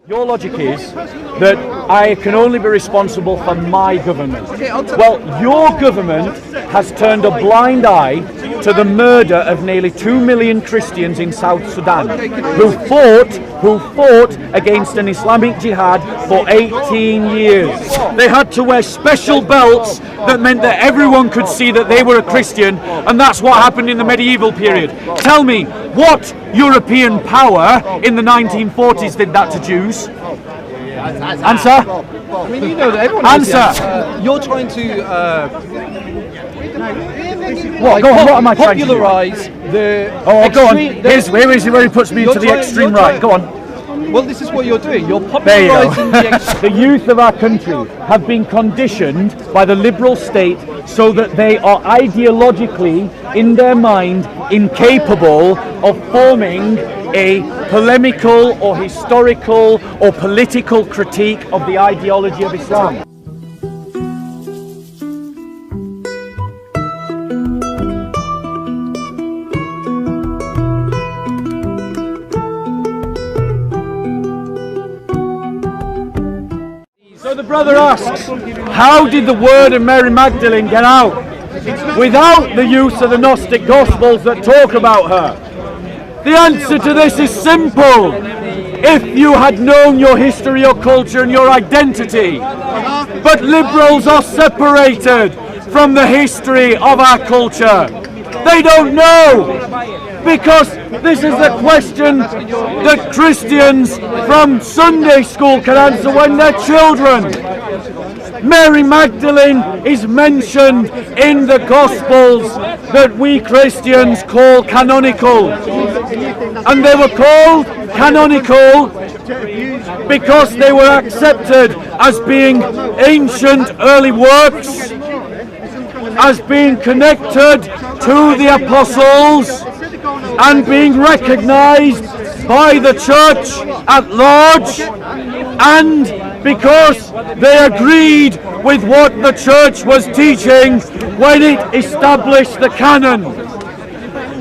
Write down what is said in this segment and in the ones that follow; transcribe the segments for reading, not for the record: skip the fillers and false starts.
Your logic is that I can only be responsible for my government. Well, your government has turned a blind eye to the murder of nearly 2 million Christians in South Sudan, who fought against an Islamic jihad for 18 years. They had to wear special belts that meant that everyone could see that they were a Christian, and that's what happened in the medieval period. Tell me, what European power in the 1940s did that to Jews? Answer? I mean, you know that everyone Answer! You're trying to What? Go on, what am I trying to do? popularise the... Oh, go on. Here is where he puts me into the extreme right. Go on. Well, this is what you're doing. You're There you go. popularising The youth of our country have been conditioned by the liberal state so that they are ideologically, in their mind, incapable of forming a polemical or historical or political critique of the ideology of Islam. So the brother asks, how did the word of Mary Magdalene get out without the use of the Gnostic Gospels that talk about her? The answer to this is simple. If you had known your history, your culture and your identity. But liberals are separated from the history of our culture. They don't know. Because this is the question that Christians from Sunday school can answer when they're children. Mary Magdalene is mentioned in the Gospels that we Christians call canonical. And they were called canonical because they were accepted as being ancient early works, as being connected to the apostles, and being recognized by the church at large, and because they agreed with what the church was teaching when it established the canon.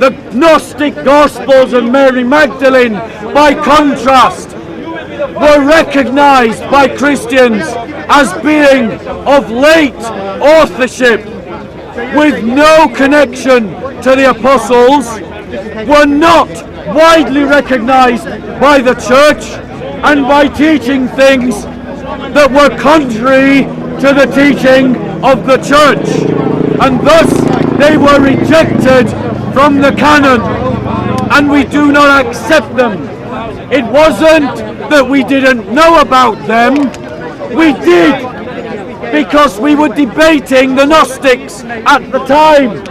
The Gnostic Gospels of Mary Magdalene, by contrast, were recognized by Christians as being of late authorship, with no connection to the apostles, were not widely recognized by the church, and by teaching things that were contrary to the teaching of the church, and thus they were rejected from the canon, and we do not accept them. It wasn't that we didn't know about them, we did, because we were debating the Gnostics at the time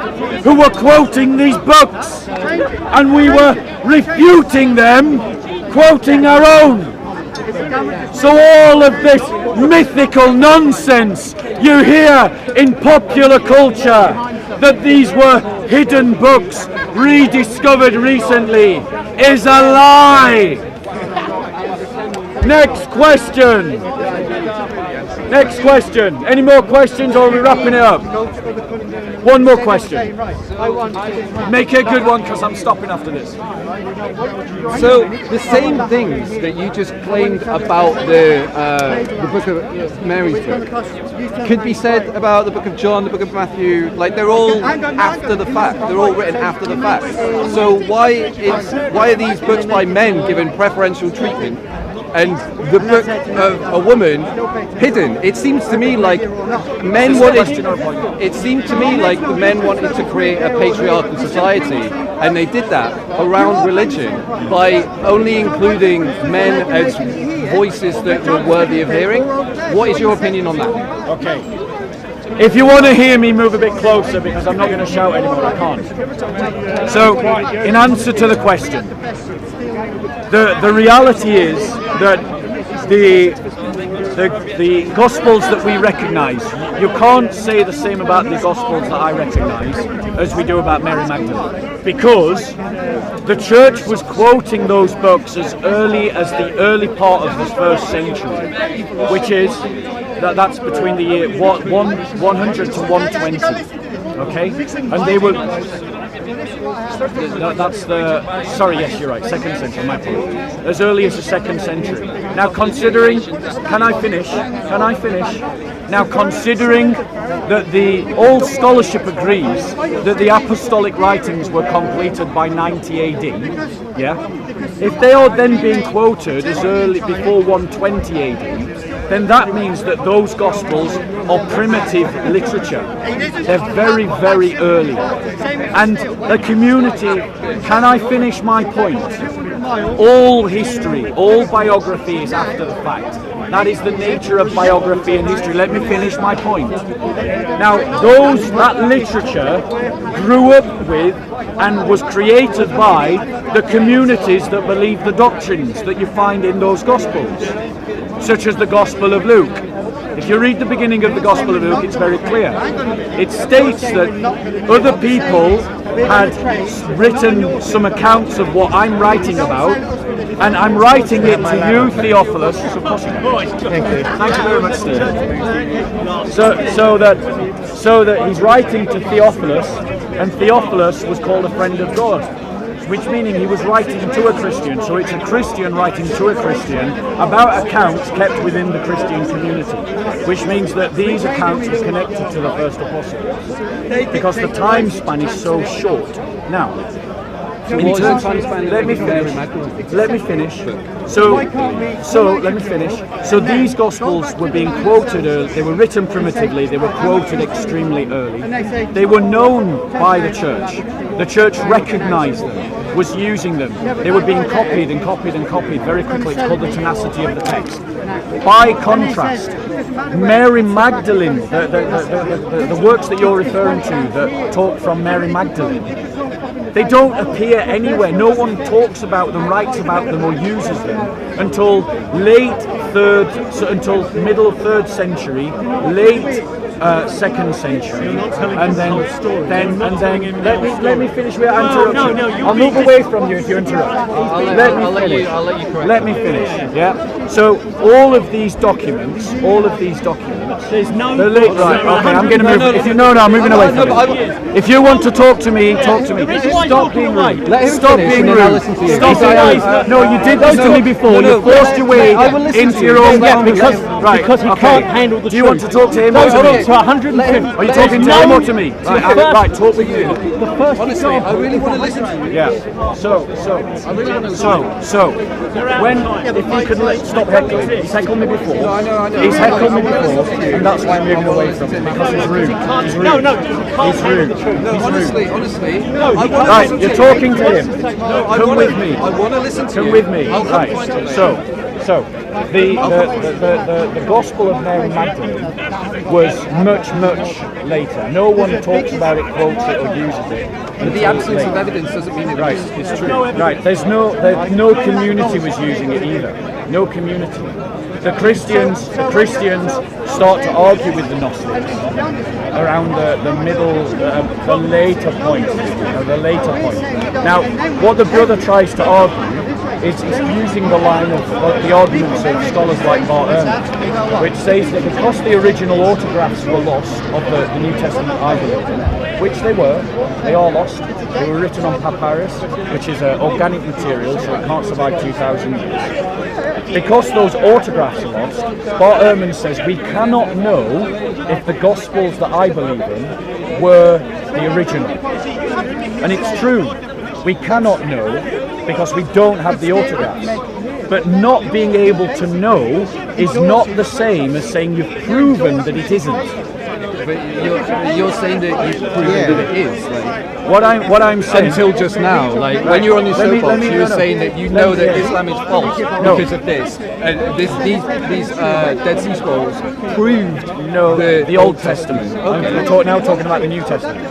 who were quoting these books, and we were refuting them, quoting our own. So all of this mythical nonsense you hear in popular culture, that these were hidden books rediscovered recently, is a lie. Next question. Next question. Any more questions, or are we wrapping it up? One more question. Make it a good one, because I'm stopping after this. So the same things that you just claimed about the book of Mary's book could be said about the book of John, the book of Matthew. Like, they're all after the fact. They're all written after the fact. So why are these books by men given preferential treatment, and the book of a woman hidden? It seems to me like men wanted. It seemed to me like the men wanted to create a patriarchal society, and they did that around religion by only including men as voices that were worthy of hearing. What is your opinion on that? Okay. If you want to hear me, move a bit closer, because I'm not going to shout anymore. I can't. So, in answer to the question, the reality is that the Gospels that we recognise, you can't say the same about the Gospels that I recognise as we do about Mary Magdalene, because the church was quoting those books as early as the early part of the first century, which is that's between the year 100 to 120. Okay, and they were. That's the. Sorry, yes, you're right. 2nd century. My apologies. As early as the 2nd century. Now, considering, can I finish? Can I finish? Now, considering that all scholarship agrees that the apostolic writings were completed by 90 AD, yeah. If they are then being quoted as early before 120 AD, then that means that those Gospels are primitive literature. They're very, very early. And the community, can I finish my point? All history, all biography is after the fact. That is the nature of biography and history. Let me finish my point. Now, that literature grew up with and was created by the communities that believe the doctrines that you find in those Gospels, such as the Gospel of Luke. If you read the beginning of the Gospel of Luke, it's very clear. It states that other people had written some accounts of what I'm writing about, and I'm writing it to you, Theophilus. Thank you. Thank you very much, Steve. So that he's writing to Theophilus, and Theophilus was called a friend of God, which meaning he was writing to a Christian. So it's a Christian writing to a Christian about accounts kept within the Christian community, which means that these accounts are connected to the first apostles, because the time span is so short. Now, let me finish. So let me finish. So these Gospels were being quoted early. They were written primitively. They were quoted extremely early. They were known by the church. The church recognized them, was using them. They were being copied and copied and copied very quickly. It's called the tenacity of the text. By contrast, Mary Magdalene, the works that you're referring to that talk from Mary Magdalene, they don't appear anywhere. No one talks about them, writes about them, or uses them until until middle 3rd century, late 2nd century, and then let me finish with interruption. I'll move away from you if you interrupt. Let me finish. Yeah. So all of these documents. There's no. Right. Okay. I'm going to move. If you know, I'm moving away from it. If you want to talk to me, talk to me. Stop being rude. Stop being rude. Stop. No, you did this to me before. You forced your way into your own conversation. Right. Because he can't handle the truth. Do you want to talk to him or to me? 150. Are you talking to him or to me? Right. Talk with you. Honestly, I really want to listen to you. Yeah. So, when, if you could stop heckling, he's heckled me before. No, I know. He's heckled me before, and that's why I'm moving away from him, because he's rude. He's rude. He's rude. No, honestly. Right, you're talking to him. Come with me. I want to listen to you. Come with me. Right. So the Gospel of Mary Magdalene was much later. No one talks about it, quotes it, or uses it. But the absence of evidence doesn't mean it's true. Right. There's no community was using it either. No community. The Christians start to argue with the Gnostics around the later point. Now, what the brother tries to argue is using the line of the arguments of scholars like Bart Ehrman, which says that because the original autographs were lost of the New Testament I believe in, which they are lost. They were written on papyrus, which is organic material, so it can't survive 2,000 years. Because those autographs are lost, Bart Ehrman says we cannot know if the Gospels that I believe in were the original. And it's true, we cannot know because we don't have the autographs. But not being able to know is not the same as saying you've proven that it isn't. But you're saying that you've proven that it is. What I'm saying until just now, when you're on your soapbox, you were saying that you know that Islam is false because of this. And these Dead Sea Scrolls proved the Old Testament. Okay. We're now talking about the New Testament.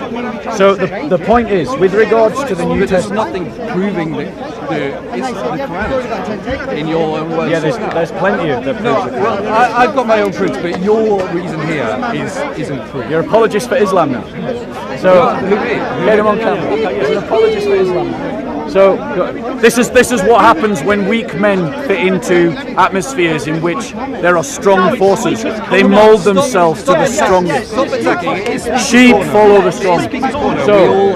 So the point is, with regards to the New Testament, there's nothing proving the Quran in your own words. Yeah, there's plenty of the proofs. Well, I've got my own proofs, but your reason here isn't proof. You're an apologist for Islam now. So get him on camera. Okay, you're an apologist for Islam now. So this is what happens when weak men fit into atmospheres in which there are strong forces. They mould themselves to the strongest. Sheep follow the strong. So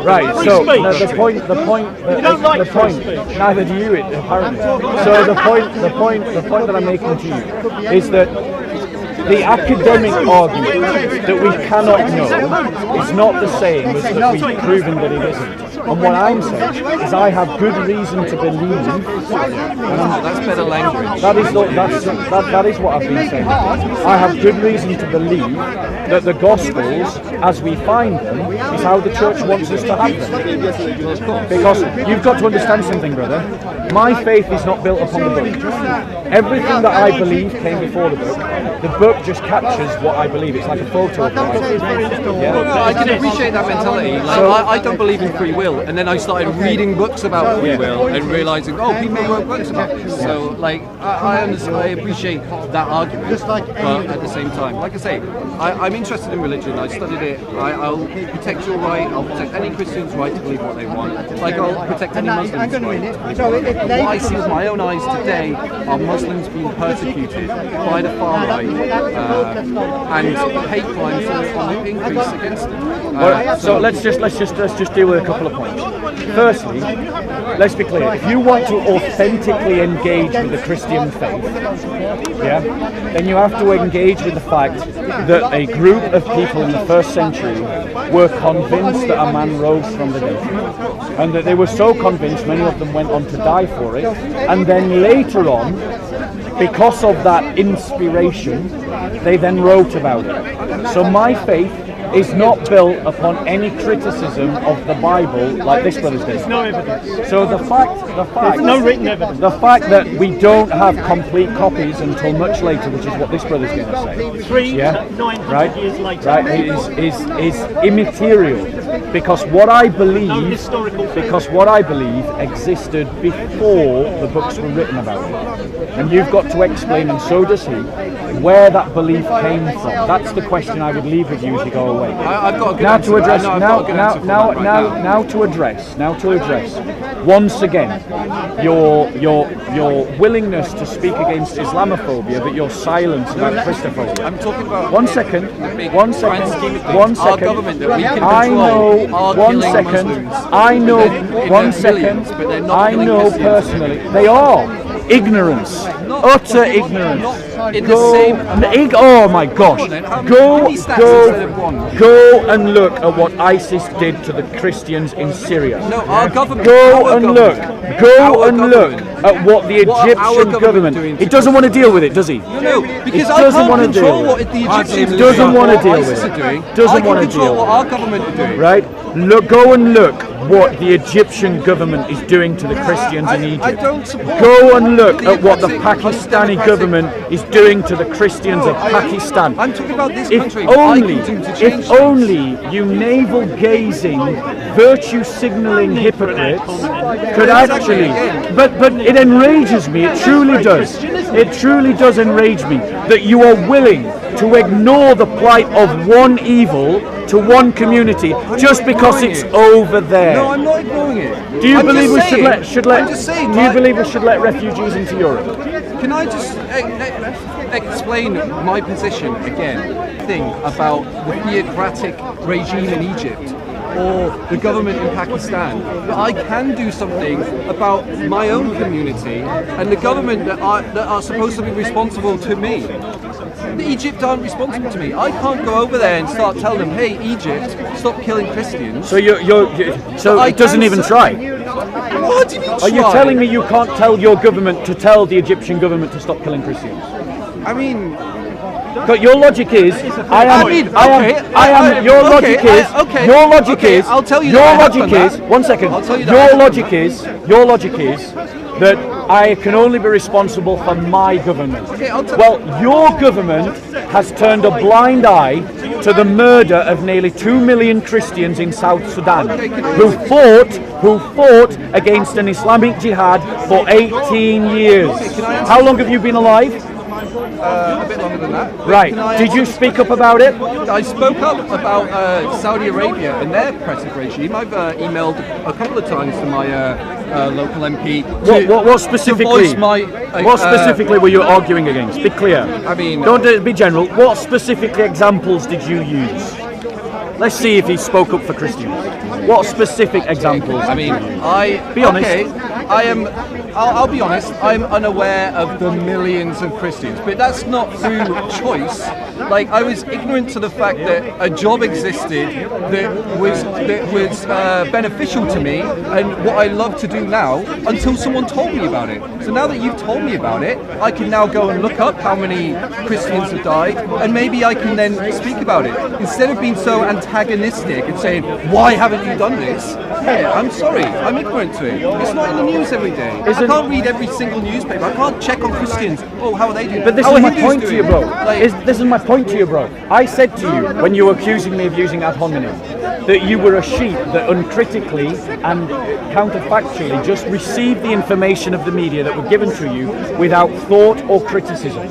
right. So the point. Neither do you, apparently. So the point that I'm making to you is that the academic argument that we cannot know is not the same as that we've proven that it isn't. And what I'm saying is I have good reason to believe. That's better language. That is what I've been saying. I have good reason to believe that the Gospels, as we find them, is how the church wants us to have them. Because you've got to understand something, brother. My faith is not built upon the book. Everything that I believe came before the book. The book just captures what I believe. It's like a photo of it. Yeah. I can appreciate that mentality. Like, I don't believe in free will, and then I started reading books about free will and realizing, oh, people wrote books about it. So, like, I understand, I appreciate that argument, but at the same time, like I say, I'm interested in religion. I studied it. I'll protect your right. I'll protect any Christian's right to believe what they want. Like, I'll protect any Muslim's right to believe what they want. What I see with my own eyes today are Muslims being persecuted by the far right, and hate crimes on the increase against them. So let's just deal with a couple of points. Firstly, let's be clear. If you want to authentically engage with the Christian faith, then you have to engage with the fact that a group of people in the first century were convinced that a man rose from the dead, and that they were so convinced, many of them went on to die for it, and then later on, because of that inspiration, they then wrote about it. So my faith is not built upon any criticism of the Bible like this brother's did. There's no evidence. So the fact, no written evidence. The fact that we don't have complete copies until much later, which is what this brother's going to say, 900 years later, right, is immaterial, because what I believe existed before the books were written about it, and you've got to explain, and so does he, where that belief came from. That's the question I would leave with you as you go away. I've got a good answer. Now to address once again your willingness to speak against Islamophobia, but your silence about Christophobia. I'm talking about one second. Our government that we can control I know. are One killing second. Muslims. I know. In One their second. millions, but they're not I killing know Christians. personally. They are. Ignorance, utter ignorance. Oh my gosh! Go and look at what ISIS did to the Christians in Syria. No, our government. Go and look at what the Egyptian government. He doesn't want to deal with it, does he? No, because I can't control what the Egyptians are doing. Doesn't want to deal with it. Doesn't want to deal what our government are doing. Right? Go and look what the Egyptian government is doing to the Christians in Egypt. I don't support. Go and look at what the Pakistani government is doing to the Christians of Pakistan. I'm talking about this If country. only you navel-gazing, virtue-signalling hypocrites could actually... But it enrages me, it truly does. It truly does enrage me that you are willing to ignore the plight of one evil to one community just because it's over there. No, I'm not ignoring it. Do you believe we should let Do you believe we should let refugees into Europe? Can I just explain my position again? Thing about the theocratic regime in Egypt or the government in Pakistan. I can do something about my own community and the government that are supposed to be responsible to me. Egypt aren't responsible to me. I can't go over there and start telling them, "Hey, Egypt, stop killing Christians." So so it doesn't even try. What do you mean? Are you telling me you can't tell your government to tell the Egyptian government to stop killing Christians? I mean, but your logic is, I'll tell you. Your logic is, one second. Your logic is that I can only be responsible for my government. Well, your government has turned a blind eye to the murder of nearly 2 million Christians in South Sudan, who fought against an Islamic jihad for 18 years. How long have you been alive? a bit longer than that. Right. Can I Did you answer- speak up about it? I spoke up about Saudi Arabia and their oppressive regime. I've emailed a couple of times to my local MP. What specifically? To voice my, what specifically were you arguing against? Be clear. I mean, Don't be general. What specific examples did you use? Let's see if he spoke up for Christians. What specific examples? I mean, Be honest. Okay, I am. I'll be honest. I'm unaware of the millions of Christians, but that's not through choice. Like, I was ignorant to the fact that a job existed that was beneficial to me and what I love to do now until someone told me about it. So now that you've told me about it, I can now go and look up how many Christians have died, and maybe I can then speak about it instead of being so antagonistic and saying, "Why haven't you done this?" Yeah, I'm sorry, I'm ignorant to it. It's not in the news every day. I can't read every single newspaper. I can't check on Christians. Oh, how are they doing? But this How is are my Hindus point to you, doing? bro. Like, This is my point to you, bro. I said to you when you were accusing me of using ad hominem that you were a sheep that uncritically and counterfactually just received the information of the media that were given to you without thought or criticism.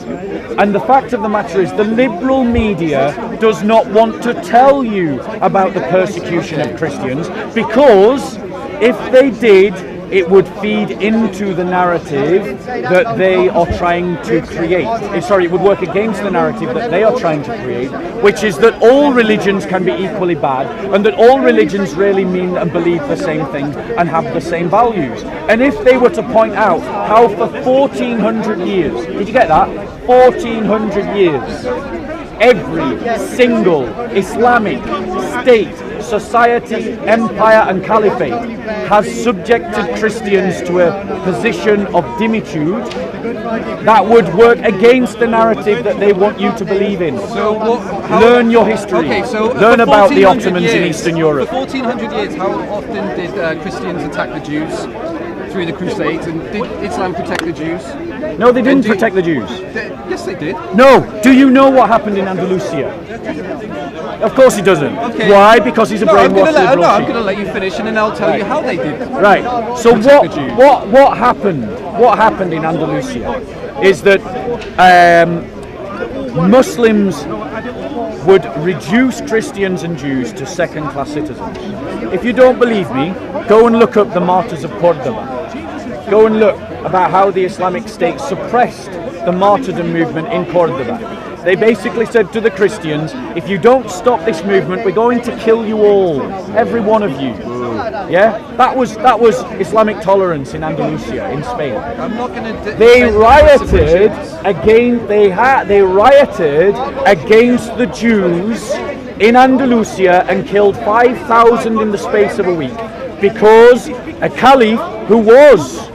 And the fact of the matter is the liberal media does not want to tell you about the persecution of Christians, because if they did, it would feed into the narrative that they are trying to create. Sorry, it would work against the narrative that they are trying to create, which is that all religions can be equally bad, and that all religions really mean and believe the same thing and have the same values. And if they were to point out how for 1400 years, did you get that? 1400 years, every single Islamic state, society, empire and caliphate has subjected Christians to a position of dimitude, that would work against the narrative that they want you to believe in. So learn your history. Okay, so learn for about the 1400 Ottomans in years- Eastern Europe. For 1400 years, how often did Christians attack the Jews through the Crusades? And did Islam protect the Jews? No, they didn't do- protect the Jews. Yes, they did. No. Do you know what happened in Andalusia? Of course he doesn't. Okay. Why? Because he's a brainwashed liberal I'm sheep. going to let you finish, and then I'll tell you how they did. Right. So Protect the Jews. what happened? What happened in Andalusia is that Muslims would reduce Christians and Jews to second-class citizens. If you don't believe me, go and look up the martyrs of Cordoba. Go and look about how the Islamic State suppressed the martyrdom movement in Cordoba. They basically said to the Christians, if you don't stop this movement, we're going to kill you all, every one of you. Yeah, that was Islamic tolerance in Andalusia, in Spain. I'm not going to. They rioted against. They rioted against the Jews in Andalusia and killed 5,000 in the space of a week because a caliph who was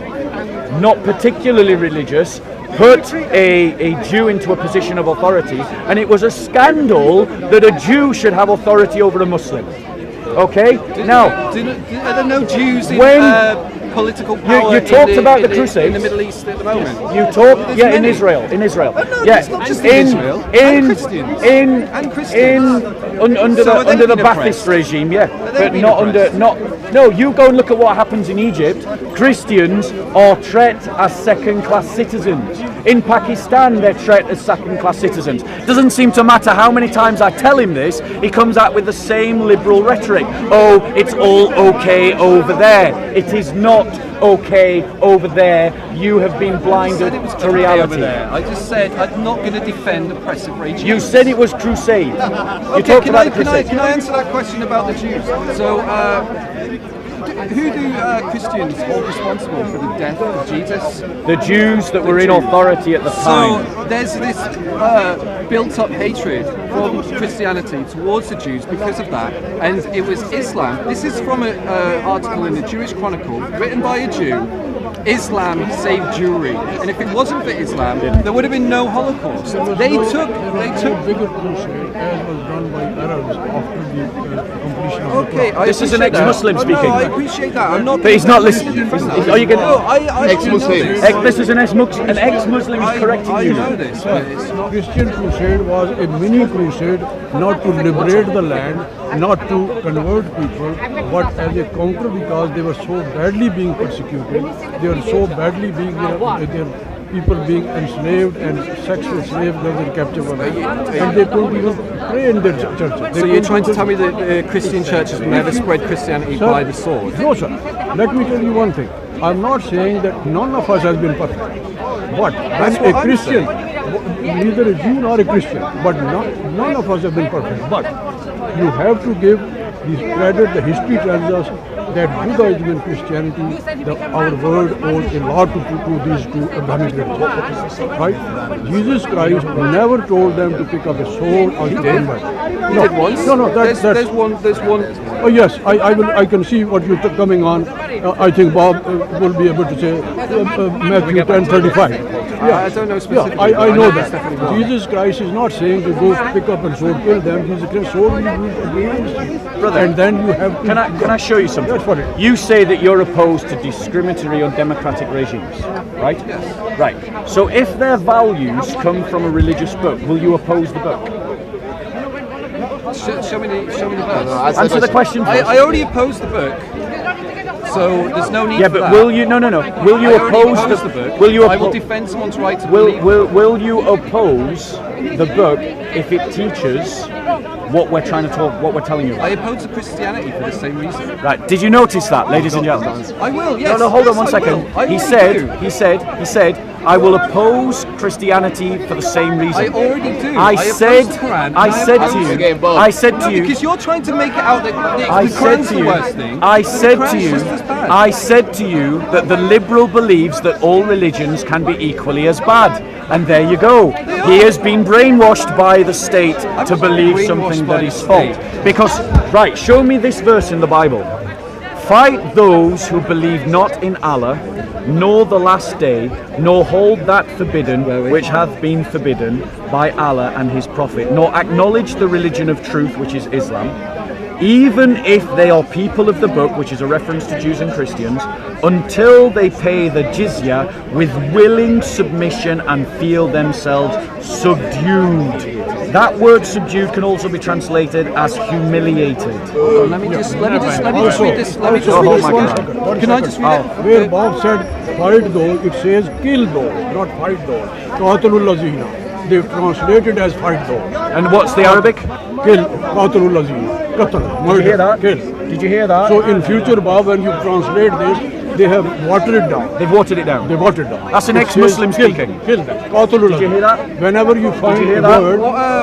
not particularly religious put a Jew into a position of authority, and it was a scandal that a Jew should have authority over a Muslim. Okay? Now, are there no Jews in when political power you talked about the in Crusades the Middle East at the moment? you talk, There's yeah, in many. Israel, No, yeah, it's not just in Israel. And Christians. And Christians. Under So are they the being Ba'athist oppressed? regime, yeah, they but being not oppressed? no. You go and look at what happens in Egypt. Christians are treated as second-class citizens. In Pakistan, they're treated as second-class citizens. Doesn't seem to matter how many times I tell him this, he comes out with the same liberal rhetoric. Oh, it's all okay over there. It is not okay over there. You have been blinded It was to okay reality. over there. I just said I'm not going to defend oppressive regime. You said it was crusade. You Okay, talked can about I, the can, I, crusade. can I answer that question about the Jews? So, who do Christians hold responsible for the death of Jesus? The Jews that were in authority at the time. So there's this built-up hatred from Christianity towards the Jews because of that, and it was Islam. This is from an article in the Jewish Chronicle written by a Jew. Islam saved Jewry, and if it wasn't for Islam, there would have been no Holocaust. They took. bigger crusade as was done by Arabs after the completion of the Okay, I This is an appreciate that. ex-Muslim Oh, speaking. No, I appreciate that. I'm not. But he's not listening. Are you going No, I Ex-Muslim. This is an ex-Muslim is correcting I you. know this, but it's not. Christian crusade was a mini crusade, not to liberate the land, not to convert people, but as a counter because they were so badly being persecuted, they were so badly being their people being enslaved and sexual slave girls and captured were and they couldn't even pray in their churches. So you're trying to tell me that the Christian churches never spread Christianity Sir, by the sword? No, sir. Let me tell you one thing. I'm not saying that none of us has been perfect. But as a Christian, neither a Jew nor a Christian, but none of us have been perfect. But you have to give this credit. The history tells us that Judaism and Christianity, our world owes a lot to these two Abrahamic religions. Right? Jesus Christ never told them to pick up a sword or to combat. No, once. No, There's one. Oh yes, I can see what you're coming on. I think Bob will be able to say Matthew 10:35. I don't know specifically. I know that. Jesus Christ is not saying to go pick up and sword, kill them. Jesus Christ sword will be used against you. Brother, and then you have to... Can I show you something? That's what it is. You say that you're opposed to discriminatory undemocratic regimes, right? Yes. Right. So if their values come from a religious book, will you oppose the book? Show me the verse. Answer the question first. I already opposed the book, so there's no need Yeah, for but that. will you? No. Will you I already oppose opposed the book? Will you? I will defend someone's right to Will believe. will you oppose the book if it teaches what we're trying to talk, what we're telling you I about? oppose Christianity for the same reason. Right? Did you notice that, ladies and gentlemen? I will. Yes. No, hold on yes, one I second. will. I He already said, do. he said, I will oppose Christianity for the same reason. I already do. I oppose said, the Quran, I and said oppose to you, it. I said No, to you, because you're trying to make it out that I the said Quran's to the you, worst thing. I and said the to Quran's you, just as bad. I said to you that the liberal believes that all religions can be equally as bad. And there you go. He has been brainwashed by the state to believe brainwashed something by that the is false. state. Because, right, show me this verse in the Bible. Fight those who believe not in Allah, nor the last day, nor hold that forbidden which hath been forbidden by Allah and his Prophet, nor acknowledge the religion of truth, which is Islam, even if they are people of the book, which is a reference to Jews and Christians, until they pay the jizya with willing submission and feel themselves subdued. That word subdued can also be translated as humiliated. Let me just read this. Let me just read this. Can I just read it? Where Bob said fight those, it says kill those, not fight those. Qatilul lazina. They've translated as fight those. And what's the Arabic? Kill. Qatilul lazina. Qatl. Murder. Did you hear that? Kill. Did you hear that? So in future, Bob, when you translate this, they have watered it down. They've watered it down. They watered it down. That's an It ex-Muslim says kill, speaking. Kill them. Qatilul Did you hear lazina. that? Whenever you find hear a that? word,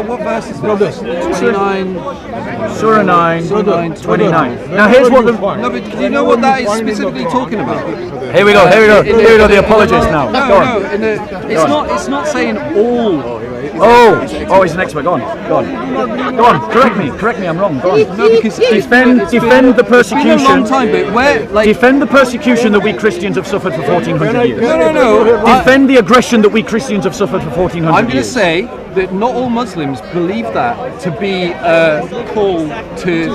What verse is brother, this? 29. Surah 9, brother, 29. Now here's what the... No, but do you know what that is specifically talking about? Here we go, the apologists now. No, Go on. no, it's not saying all. Oh, he's an expert. Go on. Correct me. I'm wrong. Go on. No, because Defend the It's been a persecution. long time, but where, like, Defend the persecution that we Christians have suffered for 1400 years. no. Defend the aggression that we Christians have suffered for 1400 I'm going to years. say that not all Muslims believe that to be a call to.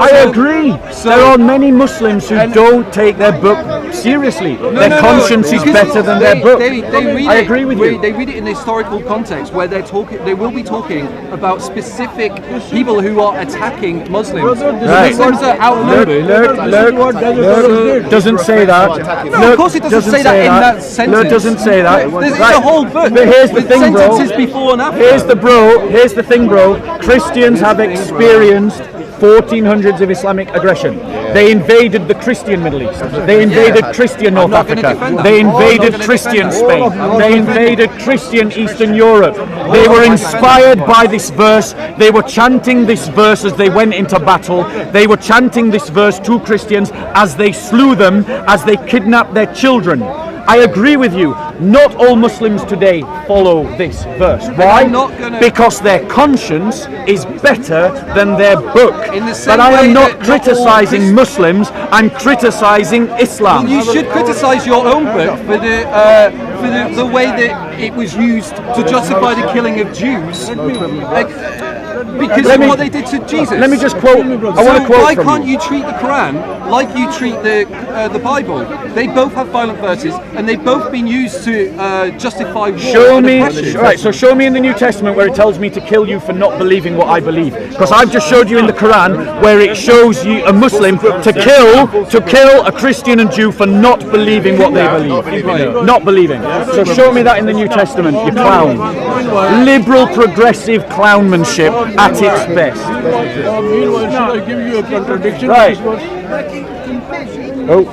I agree. There are many Muslims who don't take their book seriously. Their conscience is because better than their book. They read I agree with you. They read it in the historical context where they're talking. They will be talking about specific people who are attacking Muslims. Right. Muslims are outnumbered. Look, doesn't say that. No, of course it doesn't say that in that sentence. Look, doesn't say that. There's Right. a whole book But here's the with thing, bro. sentences before and after. Here's the thing, bro. Christians have experienced 1400s of Islamic aggression. They invaded the Christian Middle East. They invaded Christian North not gonna Africa. defend that. They I'm not invaded gonna Christian defend that. Spain. They invaded Christian Eastern Europe. They were inspired by this verse. They were chanting this verse as they went into battle. They were chanting this verse to Christians as they slew them, as they kidnapped their children. I agree with you. Not all Muslims today follow this verse. Why? I'm not gonna- Because their conscience is better than their book. In the same But I way am not that not all criticizing Muslims. I'm criticizing Islam. You should criticise your own book for the way that it was used to justify the killing of Jews. Because Let of me- what they did to Jesus. Let me just quote. I want to So quote why from can't you. you treat the Quran like you treat the Bible? They both have violent verses, and they've both been used to justify war Show and me, oppression. right? So show me in the New Testament where it tells me to kill you for not believing what I believe. Because I've just showed you in the Quran where it shows you a Muslim to kill a Christian and Jew for not believing what they believe. Not believing. So show me that in the New Testament, you clown. Liberal, progressive clownmanship at its best. Meanwhile, should I give you a contradiction? Right. Oh.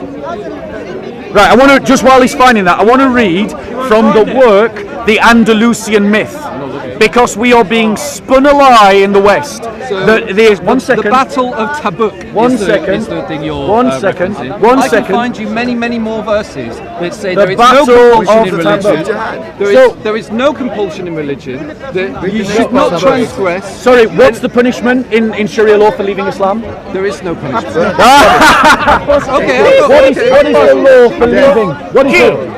Right, I want to, just while he's finding that, I want to read from the work, The Andalusian Myth, because we are being spun a lie in the West. One second. The Battle of Tabuk One is the, second. is the thing you're One second. referencing. One I second. can find you many, many more verses that say The there is Battle no compulsion in of religion. Tabuk. There is no compulsion in religion. That you should not transgress. Sorry, what's the punishment in Sharia law for leaving Islam? There is no punishment. Okay, what is the law for leaving?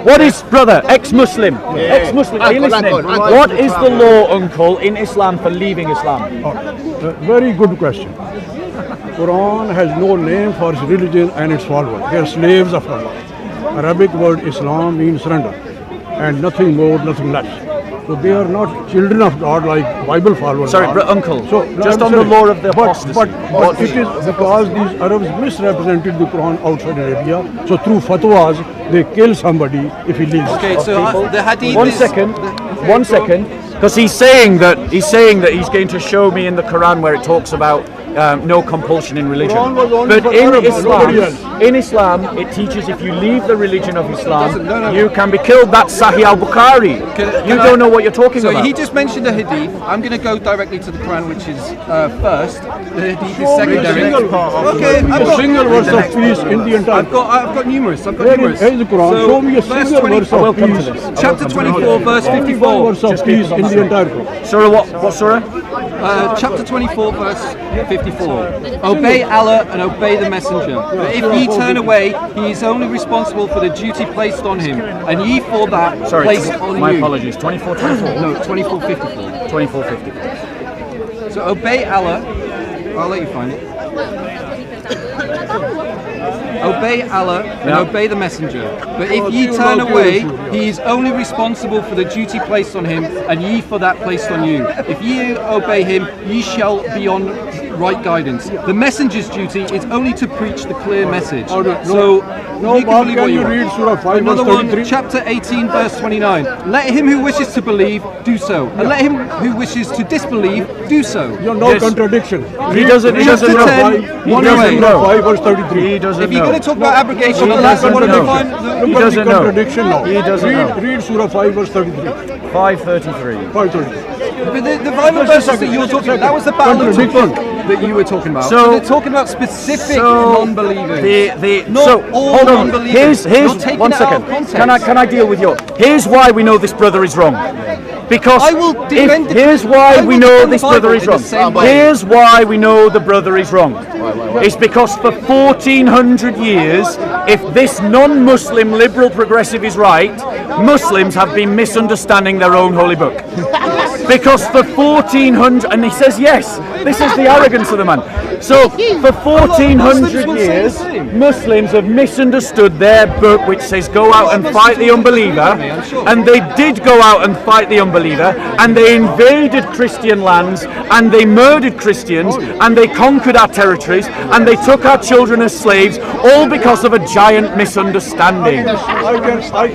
What is brother, ex-Muslim? Ex-Muslim, are you listening? What is the law, uncle, in Islam for leaving Islam? Very good question. Quran has no name for its religion and its followers. They are slaves of Allah. Arabic word Islam means surrender, and nothing more, nothing less. So they are not children of God like Bible followers. Sorry, are. uncle, So just I'm on the saying, law of the but apostasy. it is because these Arabs misrepresented the Quran outside Arabia. So through fatwas, they kill somebody if he leaves. Okay, so the hadith One is... second, because he's saying that he's going to show me in the Quran where it talks about no compulsion in religion. Quran was only But for in Arabs, nobody else. Islam, it teaches if you leave the religion of Islam, No. you can be killed. That's Sahih al-Bukhari. You don't know what you're talking So about. he just mentioned the hadith. I'm going to go directly to the Quran, which is first. The hadith is Show me a secondary. single part of Okay, the I've got, single verse of peace in the entire. I've got numerous. Where is the Quran? So, Show me a verse single 20 verse I will of come to peace. this. I will Chapter come to this. 24, verse Only one 54. verse of peace in the entire Quran. Surah what surah? Chapter 24, verse 54. Obey Allah and obey the messenger. But if ye turn away, he is only responsible for the duty placed on him, and ye for that Sorry, placed on my you. apologies. 24. No, 2454. 24:50. So obey Allah. I'll let you find it. Obey Allah and Yeah. obey the messenger. But if ye turn away, he is only responsible for the duty placed on him, and ye for that placed on you. If ye obey him, ye shall be on right guidance. The messenger's duty is only to preach the clear message. So No, you can Bob, believe can what you you read want. Surah 5 Another verse one, 33? chapter 18, verse 29. Let him who wishes to believe do so, and let him who wishes to disbelieve do so. You're no Yes. contradiction. He doesn't know. Chapter 10, He one doesn't away. know. 5 verse 33. He doesn't If you're know. going to talk about abrogation, He the last doesn't one know. to find He Look at doesn't the know. contradiction now. He doesn't know. Read Surah 5 verse 33. 5:33. 533. But the violent verses that you were talking about, that was the Battle of Tabuk that you were talking about. So- So they're talking about specific non-believers. Not all hold on. non-believers. Here's You're taking one it out of second. context. Can I deal with you? Here's why we know this brother is wrong. Because I will defend the- here's I why will we know defend the this brother Bible is in the wrong. same way. Here's why we know the brother is wrong. It's because for 1400 years, if this non-Muslim liberal progressive is right, Muslims have been misunderstanding their own holy book. Because for 1400, and he says yes, this is the arrogance of the man. So for 1400 years, Muslims have misunderstood their book, which says go out and fight the unbeliever, and they did go out and fight the unbeliever, and they invaded Christian lands, and they murdered Christians, and they conquered our territories, and they took our children as slaves, all because of a giant misunderstanding.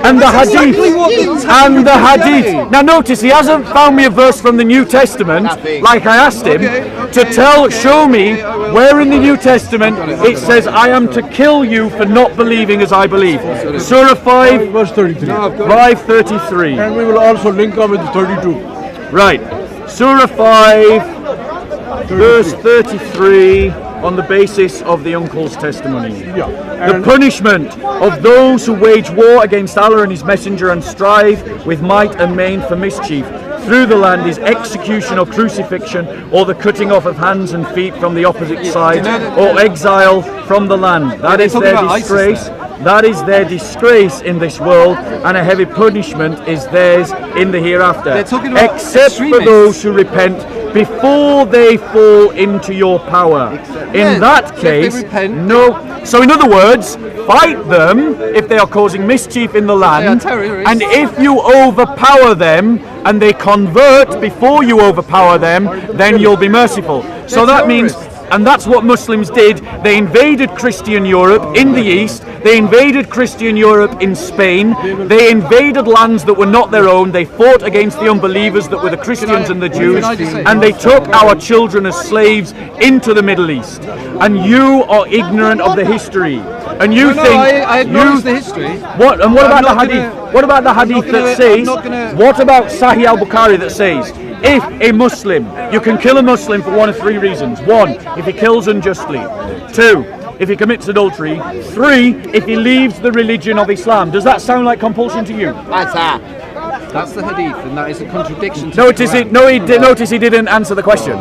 And the hadith, Now notice, he hasn't found me a verse from the New Testament, like I asked him, to show me where in the New Testament it says, I am to kill you for not believing as I believe. Surah 5, Verse 33. 5:33. And we will also link up with 32. Right. Surah 5, verse 33, on the basis of the uncle's testimony. Yeah. The And punishment of those who wage war against Allah and His Messenger and strive with might and main for mischief through the land is execution or crucifixion, or the cutting off of hands and feet from the opposite side, or exile from the land. That is talking their about ISIS disgrace. That is their disgrace in this world, and a heavy punishment is theirs in the hereafter. They're talking about Except for extremists. those who repent, before they fall into your power. In that if they case, repent. no. So in other words, fight them if they are causing mischief in the land, terrorists. and if you overpower them and they convert before you overpower them, then you'll be merciful. So that means, and that's what Muslims did. They invaded Christian Europe in the east. They invaded Christian Europe in Spain. They invaded lands that were not their own. They fought against the unbelievers that were the Christians and the Jews. And they took our children as slaves into the Middle East. And you are ignorant of the history. And you think I acknowledge the history. What? And what I'm about the not hadith? gonna- What about the hadith I'm not that gonna- I'm says? not gonna- What about Sahih al-Bukhari that says, if a Muslim, you can kill a Muslim for one of three reasons. One, if he kills unjustly. Two, if he commits adultery. Three, if he leaves the religion of Islam. Does that sound like compulsion to you? That's the hadith, and that is a contradiction to Notice the it. No, notice he didn't answer the question.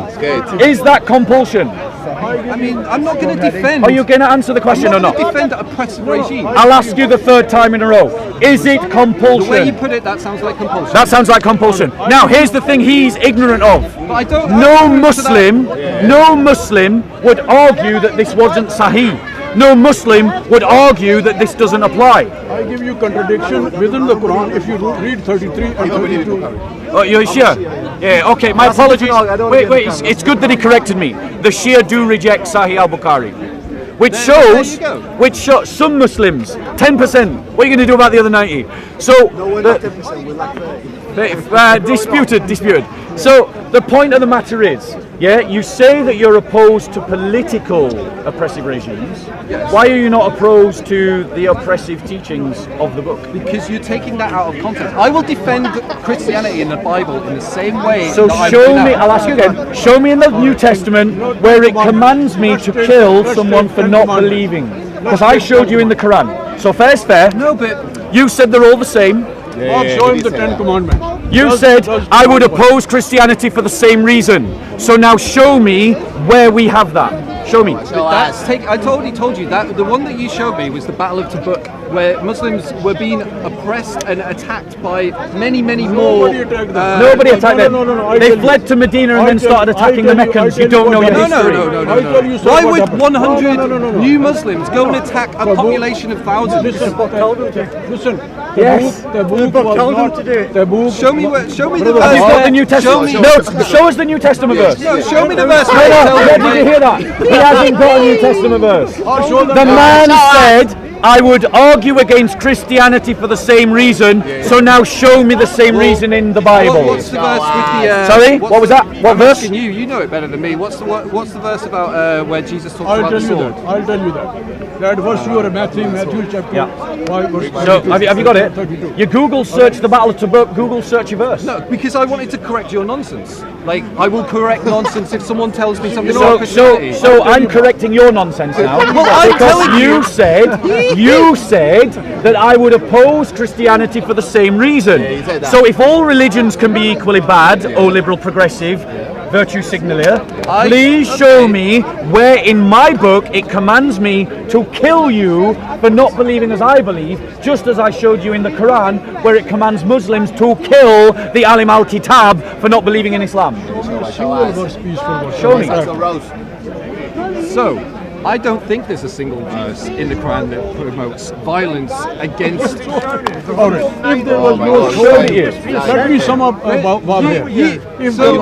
Is that compulsion? I mean, I'm not going to defend. Are you going to answer the question or I'm not not? going to defend an oppressive regime. I'll ask you the third time in a row. Is it The way you compulsion? put it, that sounds like compulsion. That sounds like compulsion. Now, here's the thing he's ignorant of. But I don't. No Muslim would argue that this wasn't Sahih. No Muslim would argue that this doesn't apply. I give you contradiction within the Quran if you read 33 and 32. Oh, you're sure? Yeah, okay, my apologies. Wait, it's good that he corrected me. The Shia do reject Sahih al-Bukhari. Which shows some Muslims, 10%. What are you going to do about the other 90? So, disputed. So, the point of the matter is, you say that you're opposed to political oppressive regimes. Yes. Why are you not opposed to the oppressive teachings of the book? Because you're taking that out of context. I will defend Christianity in the Bible in the same way. So that show I'm me, I'll ask you again, show me in the New Testament where it commands me to kill someone for not believing. Because I showed you in the Quran. So fair's fair. No, but You said they're all the same. I'll show him the 10 commandments. You said I would oppose Christianity for the same reason. So now show me where we have that. Show me. I already told you that the one that you showed me was the Battle of Tabuk, where Muslims were being oppressed and attacked by many more. Nobody attacked them. Nobody attacked them. No, They fled to Medina and then started attacking the Meccans. You don't know your history. No. I'll tell you Why what would happened. 100 No. new Muslims go and attack a population of thousands? Listen. Yes. Tabuk was not. Tabuk. Show me the Have you verse. got the New Testament? Show me- No, show us the New Testament verse. No, show me the verse. No, where it tells where me- did you hear that? He hasn't got a New Testament verse. I'll show them The that. man said, I would argue against Christianity for the same reason, so now show me the same reason in the Bible. What's the verse with the? Sorry? what's What was the- that? What I'm verse? asking you. You know it better than me. What's the verse about where Jesus talks I'll about tell the you sword? that. I'll tell you that. That verse you are Matthew chapter Yeah. 5 verse 5. So, have you got it? 32. You Google search the Battle of Tabuk, Google search your verse. No, because I wanted to correct your nonsense. Like, I will correct nonsense if someone tells me something So, about Christianity. I'm correcting your nonsense now. Well, I'm because telling you. you said that I would oppose Christianity for the same reason. So if all religions can be equally bad, O liberal progressive, virtue signaler, please show me where in my book it commands me to kill you for not believing as I believe, just as I showed you in the Quran where it commands Muslims to kill the Alim al-Kitab for not believing in Islam. Single verse, peaceful verse. Show me. So, I don't think there's a single verse in the Quran that promotes violence against. All right. If there was no sword, let me sum up about here. If there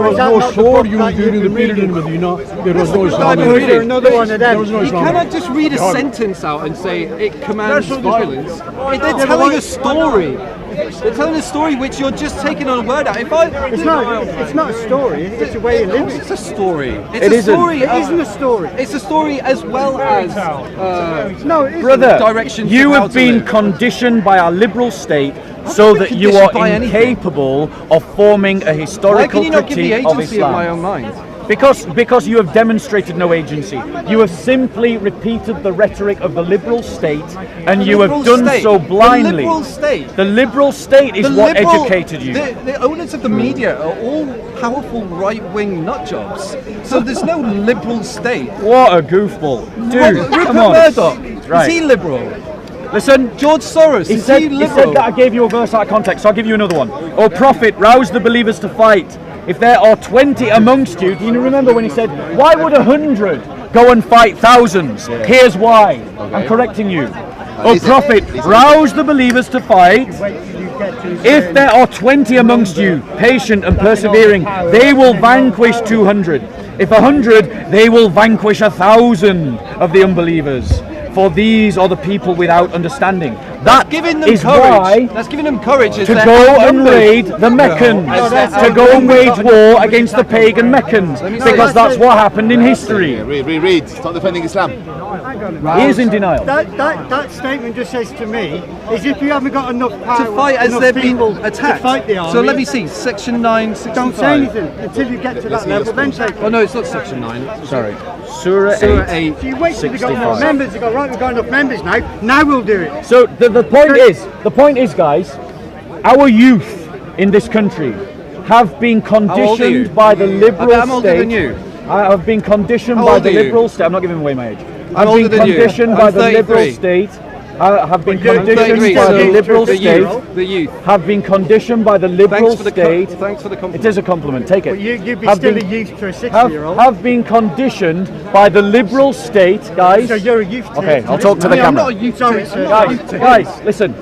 was no sword used during the period in Medina, there was no Islam. There was no You Islam. cannot just read a sentence out and say it commands violence. They're telling a story. They're telling a story which you're just taking on a word out. It's not a story. It's a way of living. It's a story. It It's a isn't. story. It isn't a story. It's a story as well as No, it isn't. Brother, directions you of how have to been live. conditioned by our liberal state so that you conditioned are by anything. incapable of forming a Why historical can you not give me critique of agency of my Islam. own mind? Because you have demonstrated no agency. You have simply repeated the rhetoric of the liberal state, and you have Liberal done state. so blindly. The liberal state. The liberal state is The what liberal- educated you. The owners of the media are all powerful right-wing nutjobs. So there's no liberal state. What a goofball. Dude, Rupert come on. Murdoch, Right. is he liberal? Listen, George Soros, He is said, he he liberal? said that I gave you a verse out of context, so I'll give you another one. O Prophet, rouse the believers to fight. if there are 20 amongst you, do you remember when he said, why would 100 go and fight thousands? Here's why. I'm correcting you. O Prophet, rouse the believers to fight. If there are 20 amongst you, patient and persevering, they will vanquish 200. If 100, they will vanquish 1,000 of the unbelievers. For these are the people without understanding. That giving them is courage. why That's giving them courage. to go and raid the Meccans, to go and wage war against the pagan Meccans, because that's what happened in history. Read. Stop defending Islam. He is in denial. That statement just says to me is if you haven't got enough power To fight as enough they're being people attacked. to fight the army, So let me see, section 965. don't say anything until you get to that level. Then say. Oh no, it's not section 9. Sorry. Surah 8. 8. So you wait till you've got 65. enough members. You go right. We've got enough members now. Now we'll do it. So the point is, guys, our youth in this country have been old are you? conditioned by the liberal I'm older state. than you. I have been conditioned How by old the are you? liberal state. I'm not giving away my age. I'm I've older been than you. conditioned I'm by the liberal 33. state. Have been you're conditioned 33, by so the liberal the state. youth. The youth. Have been conditioned by the liberal state. Thanks for the compliment. It is a compliment. Take it. But you'd be Have still been- a youth to a 60-year-old. have been conditioned by the liberal state, guys. So you're a youth. To Okay, I'll talk to I the mean, I'm camera. not a youth. Sorry, sir. Guys, listen.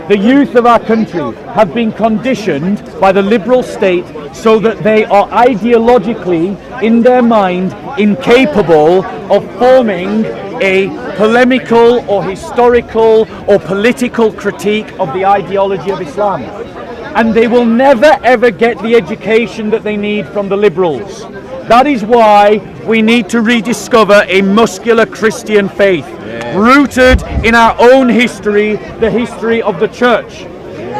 The youth of our country have been conditioned by the liberal state so that they are ideologically, in their mind, incapable of forming a polemical or historical or political critique of the ideology of Islam. And they will never ever get the education that they need from the liberals. That is why we need to rediscover a muscular Christian faith, rooted in our own history, the history of the church.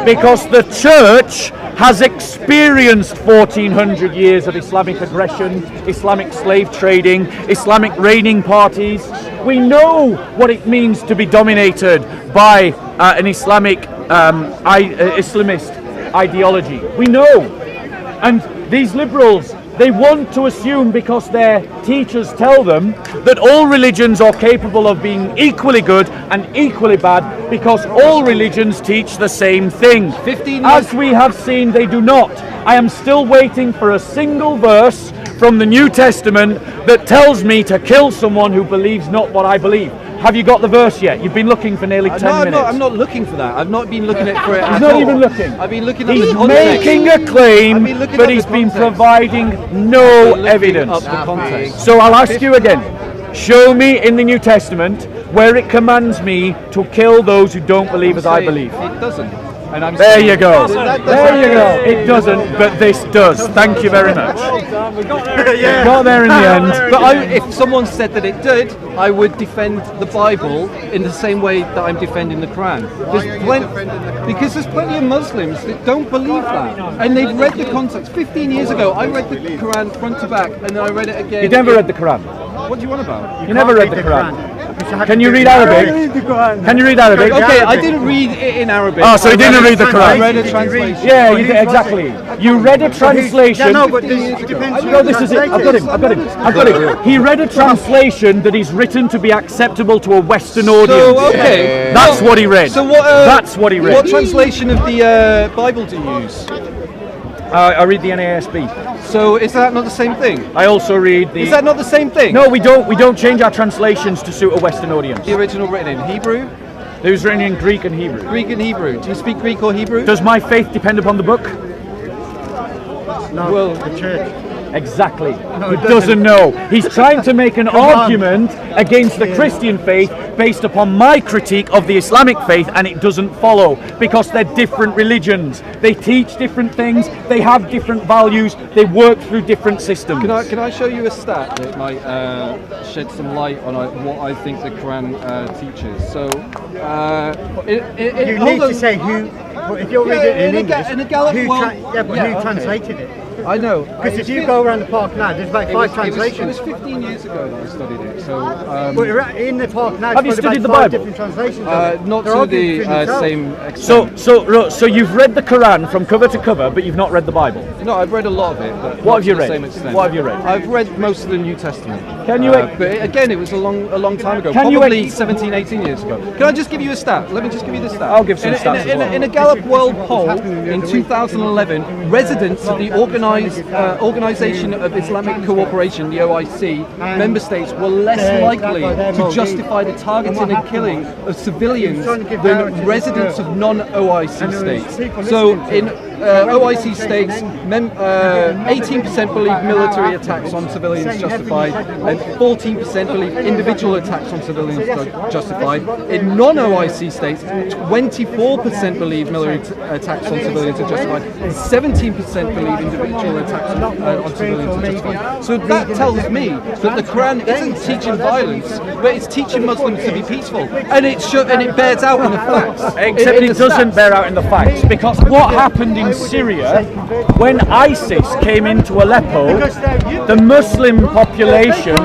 Because the church has experienced 1400 years of Islamic aggression, Islamic slave trading, Islamic reigning parties. We know what it means to be dominated by an Islamic Islamist ideology. We know. And these liberals, they want to assume, because their teachers tell them, that all religions are capable of being equally good and equally bad, because all religions teach the same thing. 15 As we have seen, they do not. I am still waiting for a single verse from the New Testament that tells me to kill someone who believes not what I believe. Have you got the verse yet? You've been looking for nearly 10 minutes. I'm not looking for that. I've not been looking for it. He's not even looking. I've been looking at He's the context. making a claim, I've been looking but at he's the been context. providing no Looking evidence. up the context. So I'll ask you again. Show me in the New Testament where it commands me to kill those who don't believe as I Saying believe. It doesn't. And I'm There saying you go. that There you go. doesn't- It doesn't, but this does. Thank you very much. Got there in the end. But if someone said that it did, I would defend the Bible in the same way that I'm defending the Quran. Because there's plenty of Muslims that don't believe that, and they've read the context. 15 years ago, I read the Quran front to back, and I read it again. You never read the Quran. What do you want about? You never read the Quran. Can you read Arabic? Can you read Arabic? Okay, I didn't read it in Arabic. Oh, so you didn't read the I Quran? read a translation. Yeah, you did, exactly. You read a translation. No, but it depends. No, this is it. I've got him. He read a translation that is written to be acceptable to a Western audience. So, okay. That's what he read. So what? That's what he read. What translation of the Bible do you use? I read the NASB. So is that not the same thing? I also read the. Is that not the same thing? No, we don't. We don't change our translations to suit a Western audience. The original written in Hebrew, It was written in Greek and Hebrew. Greek and Hebrew. Do you speak Greek or Hebrew? Does my faith depend upon the book? No, Well, the church. Exactly. He it doesn't know. He's trying to make an argument against the Christian faith based upon my critique of the Islamic faith, and it doesn't follow because they're different religions. They teach different things, they have different values, they work through different systems. Can I show you a stat that might shed some light on what I think the Quran teaches? So, You need to say who. If you're reading it in English, in a Gallup, who well, who okay. translated it? I know. Because if you go go around the park now, there's about five It translations. was 15 years ago that I studied it. So But in the park now, Have you there's about studied the five Bible? different translations. of it. not They're to all the between themselves. same extent. So you've read the Quran from cover to cover, but you've not read the Bible. No, I've read a lot of it. But What not have you to the read? same extent. What have you read? I've read most of the New Testament. Can you? But again, it was a long time ago. Can you Probably 17, 18 years ago. Can I just give you a stat? Let me just give you the stat. I'll give some in, stats as well. In a Gallup World poll in 2011, residents of the Organisation of Islamic Cooperation, the OIC, member states were less likely to justify the targeting and killing of civilians than residents of non-OIC states. So in OIC states, 18% believe military attacks on civilians justified, and 14% believe individual attacks on civilians justified. In non-OIC states, 24% believe military attacks on civilians are justified, and 17% believe individual attacks on civilians are justified. So that tells me that the Quran isn't teaching violence, but it's teaching Muslims to be peaceful, and it bears out in the facts. Except it doesn't bear out in the facts, because what happened in Syria when ISIS came into Aleppo, the Muslim population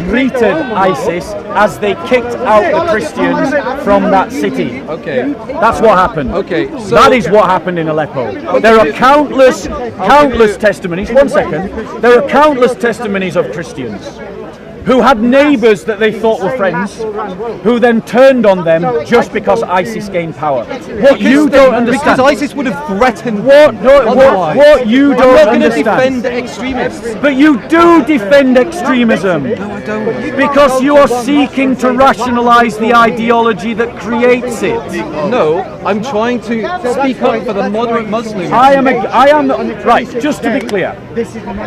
greeted ISIS as they kicked out the Christians from that city. Okay. That's what happened. Okay, so that is what happened in Aleppo. There are countless testimonies. One second. There are countless testimonies of Christians who had neighbours that they thought were friends, who then turned on them just because ISIS gained power. What you don't understand. Because ISIS would have threatened What you I'm don't not going to understand. defend extremists. But you do defend extremism. No, I don't. Because you are seeking to rationalise the ideology that creates it. No, I'm trying to speak up for the moderate Muslims. I am right. Just to be clear,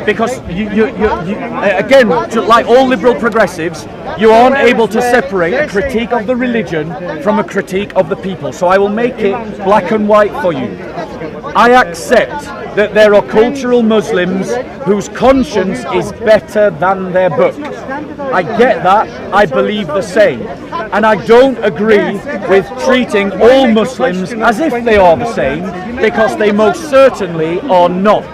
because you again, like all liberal progressives, you aren't able to separate a critique of the religion from a critique of the people. So I will make it black and white for you. I accept that there are cultural Muslims whose conscience is better than their book. I get that. I believe the same. And I don't agree with treating all Muslims as if they are the same, because they most certainly are not.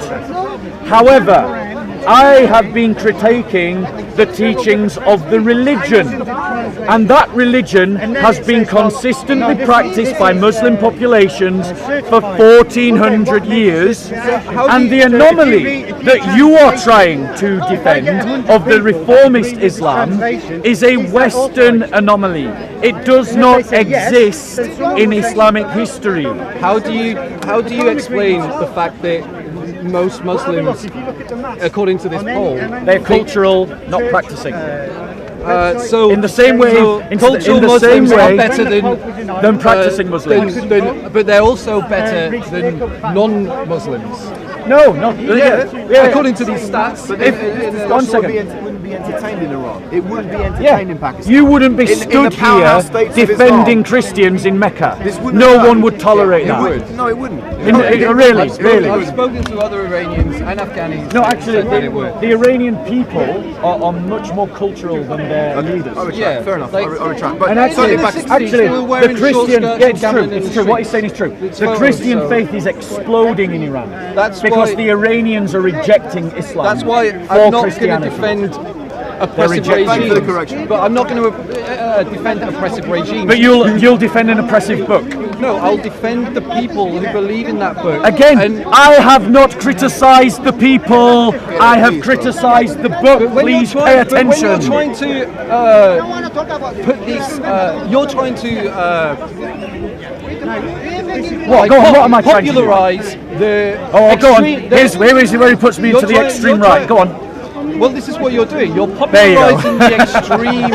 However, I have been critiquing the teachings of the religion, and that religion has been consistently practiced by Muslim populations for 1400 years, and the anomaly that you are trying to defend of the reformist Islam is a Western anomaly. It does not exist in Islamic history. How do you explain the fact that most Muslims, according to this poll, They're cultural, not practicing. so In the same way, cultural Muslims are better than practicing Muslims. but they're also better than non-Muslims. No, According to these stats. One second. It wouldn't be entertained in Iran. It wouldn't be entertained Yeah, in Pakistan. you wouldn't be In the stood powerhouse here states of defending Islam. Christians in Mecca. This wouldn't No happen. one would tolerate It that. would. No, it wouldn't. Really. I've spoken to other Iranians and Afghanis. No, who actually, said that it would. the Iranian people are much more cultural than their leaders. I retract. Yeah, Fair enough. like- I retract. But And certainly actually, Pakistan. they were wearing the short Christian, skirts yeah, and it's true, gambling in it's the true. What he's streets. saying is true. It's The photos, Christian so- faith is exploding in Iran. That's because why- the Iranians are rejecting Islam. That's why for I'm not going to Christianity. defend oppressive rejecting- Thank you for the regimes. correction. But I'm not going to defend oppressive regimes. But you'll defend an oppressive book. No, I'll defend the people who believe in that book. Again, And I have not criticised the people. I have criticised the book. Please pay attention. When you're trying to put this, you're trying to What? Go on, what am I trying to do? popularise the. Oh, go on. extreme- Here's where he puts me into the extreme right. Go on. Well, this is what you're doing. You're There you go. popularising the extreme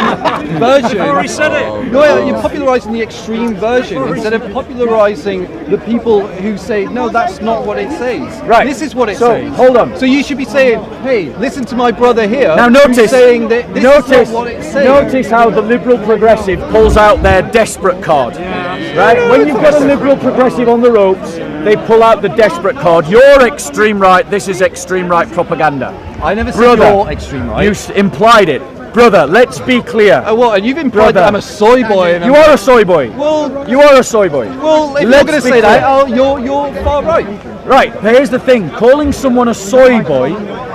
version. You already said it. No, you're popularising the extreme version instead of popularising the people who say, no, that's not what it says. Right. This is what it So, says. hold on. So you should be saying, hey, listen to my brother here. Now who's notice, saying that this is not what it says. notice how the liberal progressive pulls out their desperate card. Right? When you've got a liberal progressive on the ropes, they pull out the desperate card. You're extreme right. This is extreme right propaganda. I never said Brother, you're extreme right. You implied it. Brother, let's be clear. What? And you've implied Brother. that I'm a soy boy. And You are a soy boy. Well, You are a soy boy. well, if you're Let's going to be say that, clear. you're far right. Right, but here's the thing. Calling someone a soy boy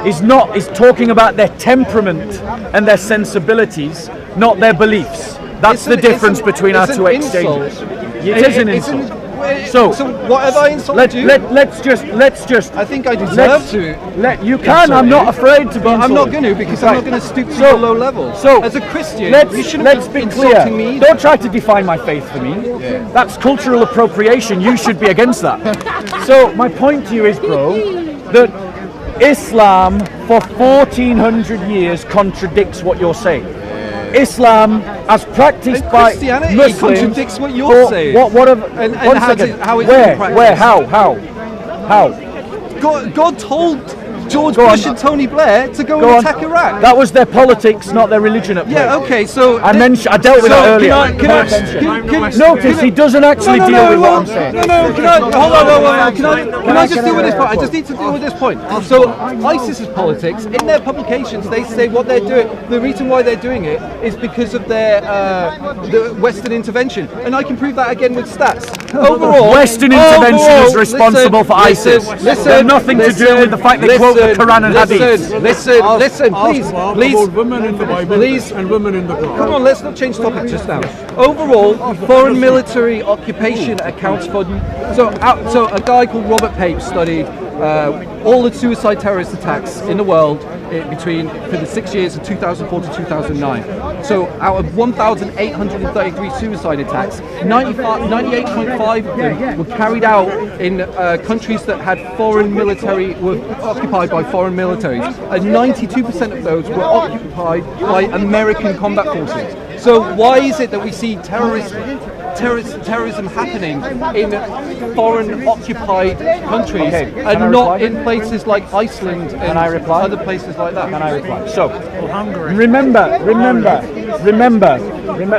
is talking about their temperament and their sensibilities, not their beliefs. That's the difference between our two exchanges. It is an insult. So what have I insulted you? Let's just. I think I deserve to. You can. I'm not afraid to be. But I'm not going to, because I'm not going to stoop to your low level. So as a Christian, you shouldn't let's be be clear. me. Don't try to define my faith for me. Yeah. That's cultural appropriation. You should be against that. So my point to you is, bro, that Islam for 1400 years contradicts what you're saying. Islam, as practiced by Christianity, Muslims, contradicts what you're saying. What have? And one how second. how it's Where? been practiced. Where? How? God told George Bush and Tony Blair to go and attack Iraq. That was their politics, not their religion at play. Yeah, okay, so... I dealt with that earlier. Notice he doesn't actually deal with what I'm saying. Can I just deal with this point? I just need to deal with this point. So, ISIS's politics, in their publications, they say what they're doing, the reason why they're doing it is because of their the Western intervention. And I can prove that again with stats. Overall... Western intervention is responsible for ISIS. Listen, nothing to do with the fact they quote the Quran and Hadith. Listen, please. About women in the Bible and women in the Quran. Come on, let's not change topic just now. Overall, foreign military occupation accounts for... So a guy called Robert Pape studied all the suicide terrorist attacks in the world for the 6 years of 2004 to 2009. So out of 1,833 suicide attacks, 98.5 of them were carried out in countries that had were occupied by foreign militaries, and 92% of those were occupied by American combat forces. So why is it that we see terrorism happening in foreign occupied countries and not in places like Iceland and other places like that? Can I reply? So, remember,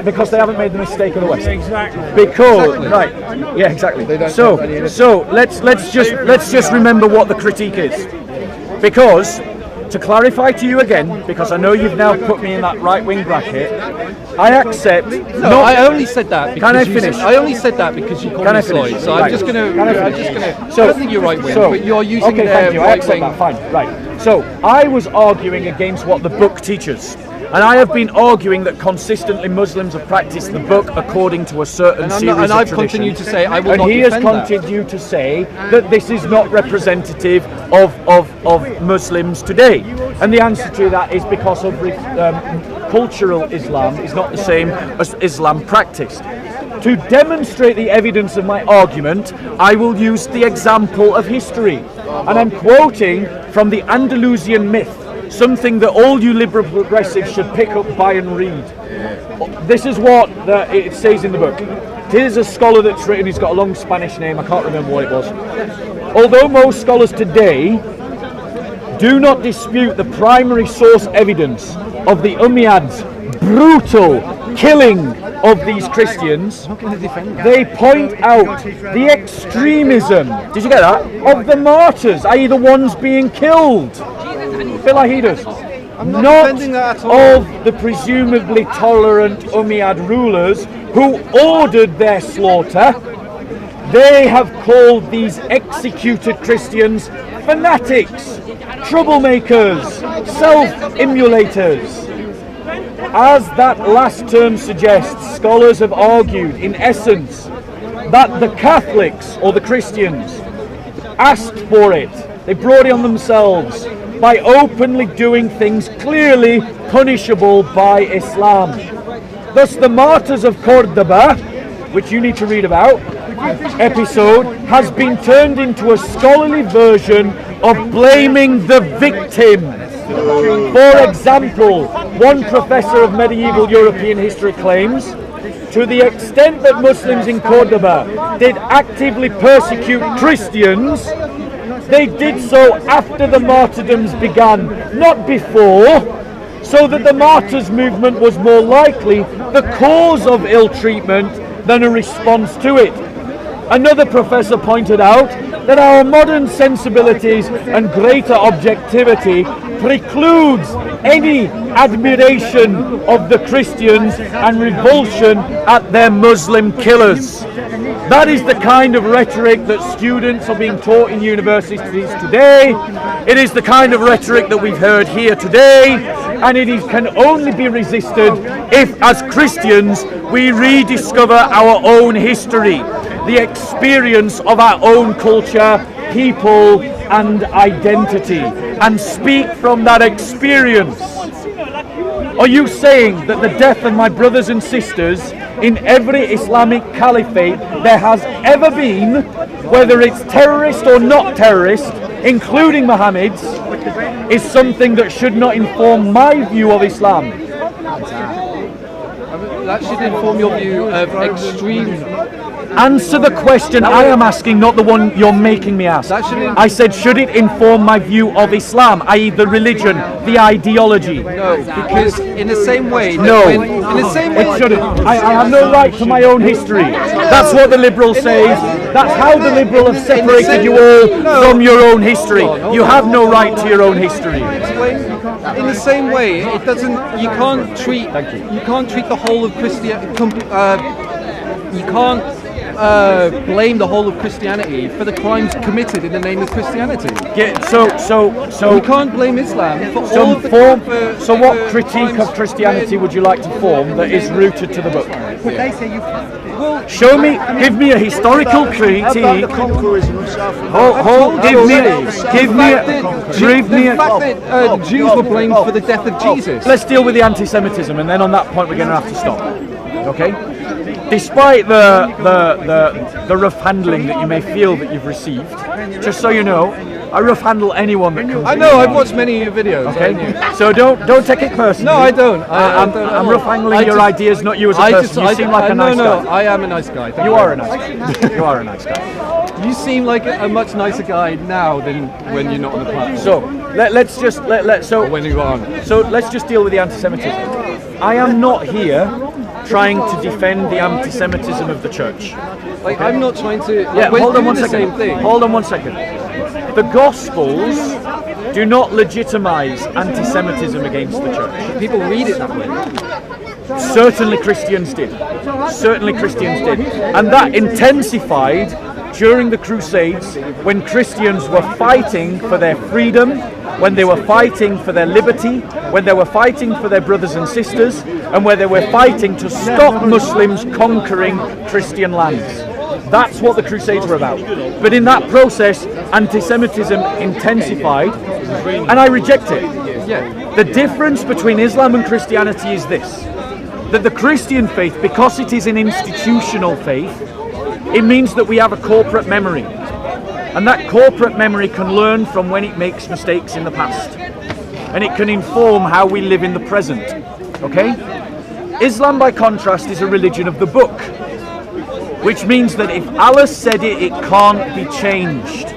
because they haven't made the mistake of the West. Exactly. Because right, yeah, exactly. So let's just remember what the critique is, because. To clarify to you again, because I know you've now put me in that right-wing bracket, I accept... No, I only said that because can I finish? I only said that because you called me Floyd, so I'm just going to... I don't think you're right-wing, but you're using their right-wing... Fine, right. So, I was arguing against what the book teaches. And I have been arguing that consistently Muslims have practiced the book according to a certain series of traditions. And I've continued to say I will not defend that. And he has continued to say that this is not representative of Muslims today. And the answer to that is because of cultural Islam is not the same as Islam practiced. To demonstrate the evidence of my argument, I will use the example of history. And I'm quoting from the Andalusian myth, something that all you liberal progressives should pick up, buy and read. This is what it says in the book. Here's a scholar that's written, he's got a long Spanish name, I can't remember what it was. Although most scholars today do not dispute the primary source evidence of the Umayyads' brutal killing of these Christians, they point out the extremism, did you get that, of the martyrs, i.e. the ones being killed. Feel like he does. Not of the presumably tolerant Umayyad rulers who ordered their slaughter. They have called these executed Christians fanatics, troublemakers, self-immulators. As that last term suggests, scholars have argued, in essence, that the Catholics, or the Christians, asked for it. They brought it on themselves by openly doing things clearly punishable by Islam. Thus, the Martyrs of Cordoba, which you need to read about, episode, has been turned into a scholarly version of blaming the victim. For example, one professor of medieval European history claims, to the extent that Muslims in Cordoba did actively persecute Christians, they did so after the martyrdoms began, not before, so that the martyrs movement was more likely the cause of ill treatment than a response to it. Another professor pointed out that our modern sensibilities and greater objectivity precludes any admiration of the Christians and revulsion at their Muslim killers. That is the kind of rhetoric that students are being taught in universities today. It is the kind of rhetoric that we've heard here today, and can only be resisted if, as Christians, we rediscover our own history, the experience of our own culture, people, and identity, and speak from that experience. Are you saying that the death of my brothers and sisters in every Islamic caliphate there has ever been, whether it's terrorist or not terrorist, including Muhammad's, is something that should not inform my view of Islam? That should inform your view of extreme. Answer the question I am asking, not the one you're making me ask. I said, should it inform my view of Islam, i.e. the religion, the ideology? No, because in the same way... No, in the same way, it shouldn't. I have no right to my own history. That's what the liberal says. That's how the liberal have separated you all from your own history. You have no right to your own history. In the same way, it doesn't... You can't treat the whole of Christianity... you can't blame the whole of Christianity for the crimes committed in the name of Christianity. So you can't blame Islam for all of the So what critique of Christianity would you like to form that is rooted to the book? Show me, give me a historical critique. The fact that Jews were blamed for the death of Jesus. Let's deal with the anti-Semitism, and then on that point we're going to have to stop. Okay? Despite the rough handling that you may feel that you've received, just so you know, I rough handle anyone that comes. I know. I've watched many of your videos. Okay, so don't take it personally. No, I don't. I'm rough handling your ideas, not you as a person. You seem like a nice guy. No, I am a nice guy. You are a nice guy. You are a nice guy. You seem like a much nicer guy now than when you're not on the platform. So when you are. So let's just deal with the anti-Semitism. I am not here trying to defend the anti-Semitism of the church. Like, I'm not trying to... hold on one second. Same thing. Hold on one second. The Gospels do not legitimize anti-Semitism against the church. People read it that way. Certainly Christians did. Certainly Christians did. And that intensified during the Crusades, when Christians were fighting for their freedom, when they were fighting for their liberty, when they were fighting for their brothers and sisters, and where they were fighting to stop Muslims conquering Christian lands. That's what the Crusades were about. But in that process, anti-Semitism intensified, and I reject it. The difference between Islam and Christianity is this: that the Christian faith, because it is an institutional faith, it means that we have a corporate memory. And that corporate memory can learn from when it makes mistakes in the past. And it can inform how we live in the present. Okay? Islam, by contrast, is a religion of the book. Which means that if Allah said it, it can't be changed.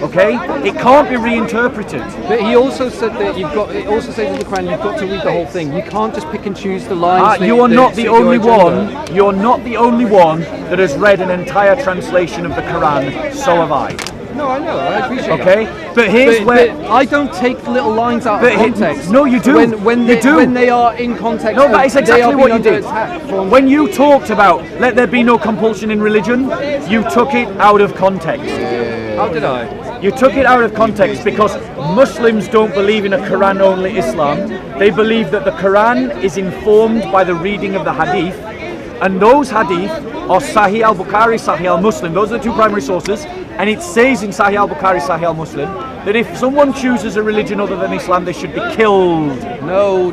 Okay? It can't be reinterpreted. But he also said that it also says in the Quran you've got to read the whole thing. You can't just pick and choose the lines. You are not the only one. You're not the only one that has read an entire translation of the Quran. So have I. No, I know. I appreciate that. But here's where I don't take little lines out of context. No, you do. When they are in context. No, that is exactly what you did. When you talked about let there be no compulsion in religion, you took it out of context. How did I? You took it out of context because Muslims don't believe in a Quran-only Islam. They believe that the Quran is informed by the reading of the Hadith, and those Hadith are Sahih al-Bukhari, Sahih al-Muslim. Those are the two primary sources, and it says in Sahih al-Bukhari, Sahih al-Muslim that if someone chooses a religion other than Islam, they should be killed. No.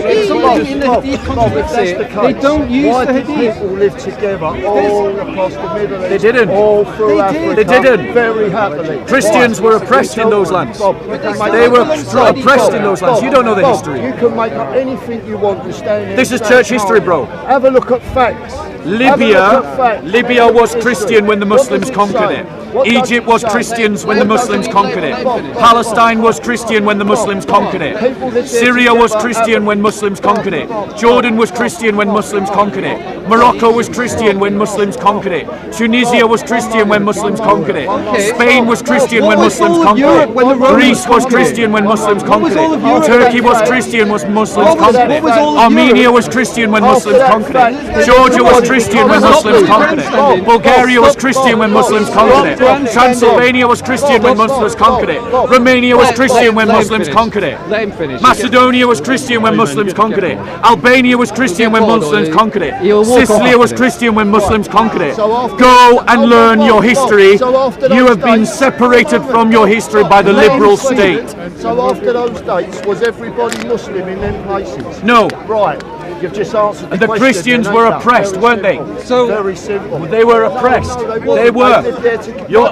If someone in the Hadith contradicts it, they don't use the Hadith. People live together all across the Middle East. They didn't. All through Africa. They didn't. Very happily. Christians were oppressed in those lands. They were oppressed in those lands. You don't know the history. You can make up anything you want to stand in. This is church history, bro. Have a look at facts. Libya was Christian when the Muslims conquered it. Egypt was Christians when the Muslims conquered it. Palestine was Christian when the Muslims conquered it. Syria was Christian when Muslims conquered it. Jordan was Christian when Muslims conquered it. Morocco was Christian when Muslims conquered it. Tunisia was Christian when Muslims conquered it. Spain was Christian when Muslims conquered it. Greece was Christian when Muslims conquered it. Turkey was Christian when Muslims conquered it. Armenia was Christian when Muslims conquered it. Georgia was Christian when Muslims conquered it. Bulgaria was Christian when Muslims conquered it. Transylvania was Christian when Muslims conquered it. Romania was Christian when Muslims conquered it. Let him finish. Macedonia was Christian when Muslims conquered it. Albania was Christian when Muslims conquered it. Sicily was Christian when Muslims conquered it. Go and learn your history. You have been separated from your history by the liberal state. So after those dates, was everybody Muslim in them places? No. Right. You've just answered And the question, Christians were oppressed, weren't they? So Very simple. They were oppressed. They were.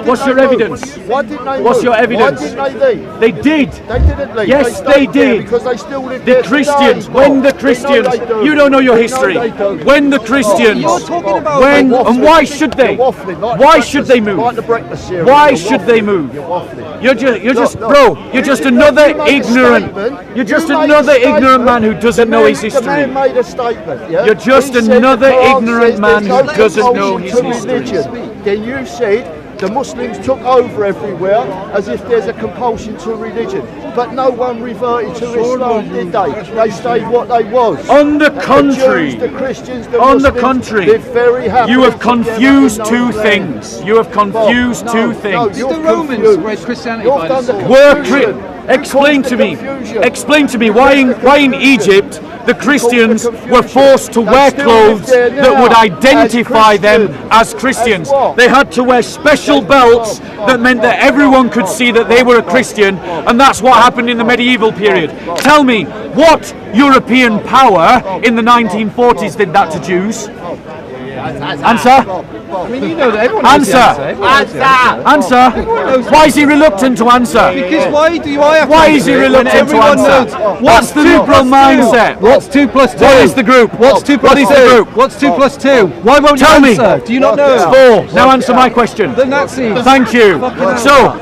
What's your evidence? Why didn't they What's leave? your evidence? Why didn't they leave? They did. They didn't leave. Yes, they they stayed there did. because they still live The there Christians, today. when the We know Christians, they do. you don't know your We history. know they do. When the Christians, You're talking about when You're and waffling. why should they? You're waffling, like Why the should breakfast- they move? Like the breakfast cereal. Why You're should they waffling. move? You're waffling. You're just, Look, bro. You're just you another made a ignorant. statement. You're just You made a another statement. ignorant man who doesn't know his The history. man made a statement. Yeah? You're just He said another the Quran ignorant says man there's who no doesn't know his compulsion to history. religion. Then you said the Muslims took over everywhere as if there's a compulsion to religion, but no one reverted to Islam, did they? They stayed what they was. On the The contrary, Jews, the Christians, the on the Muslims contrary, lived very happily you have together confused in two those things. lands. You have confused No, two no, things. you're Did the Romans confused. spread Christianity You've by done the the sword? Were confusion. explain Because to of the me. confusion. Explain to me why in Egypt the Christians confusion. were forced to They wear still clothes live there that now would as identify them Christians. as Christians. As what? They had to wear special belts that meant that everyone could see that they were a Christian, and that's what happened in the medieval period. Tell me, what European power in the 1940s did that to Jews? Answer. I mean, you know that everyone knows the Answer. answer. Everyone knows the Answer. Why is he reluctant to answer? Because why do I have to Why is answer he it when reluctant to everyone answer? knows? What's the liberal mindset? What's 2 plus 2? What is the group? What's 2 plus What is the group? What's 2 plus 2? Why won't Tell you me. answer? Do you not know? It's 4. Now answer my question. The Nazis. Thank you. So,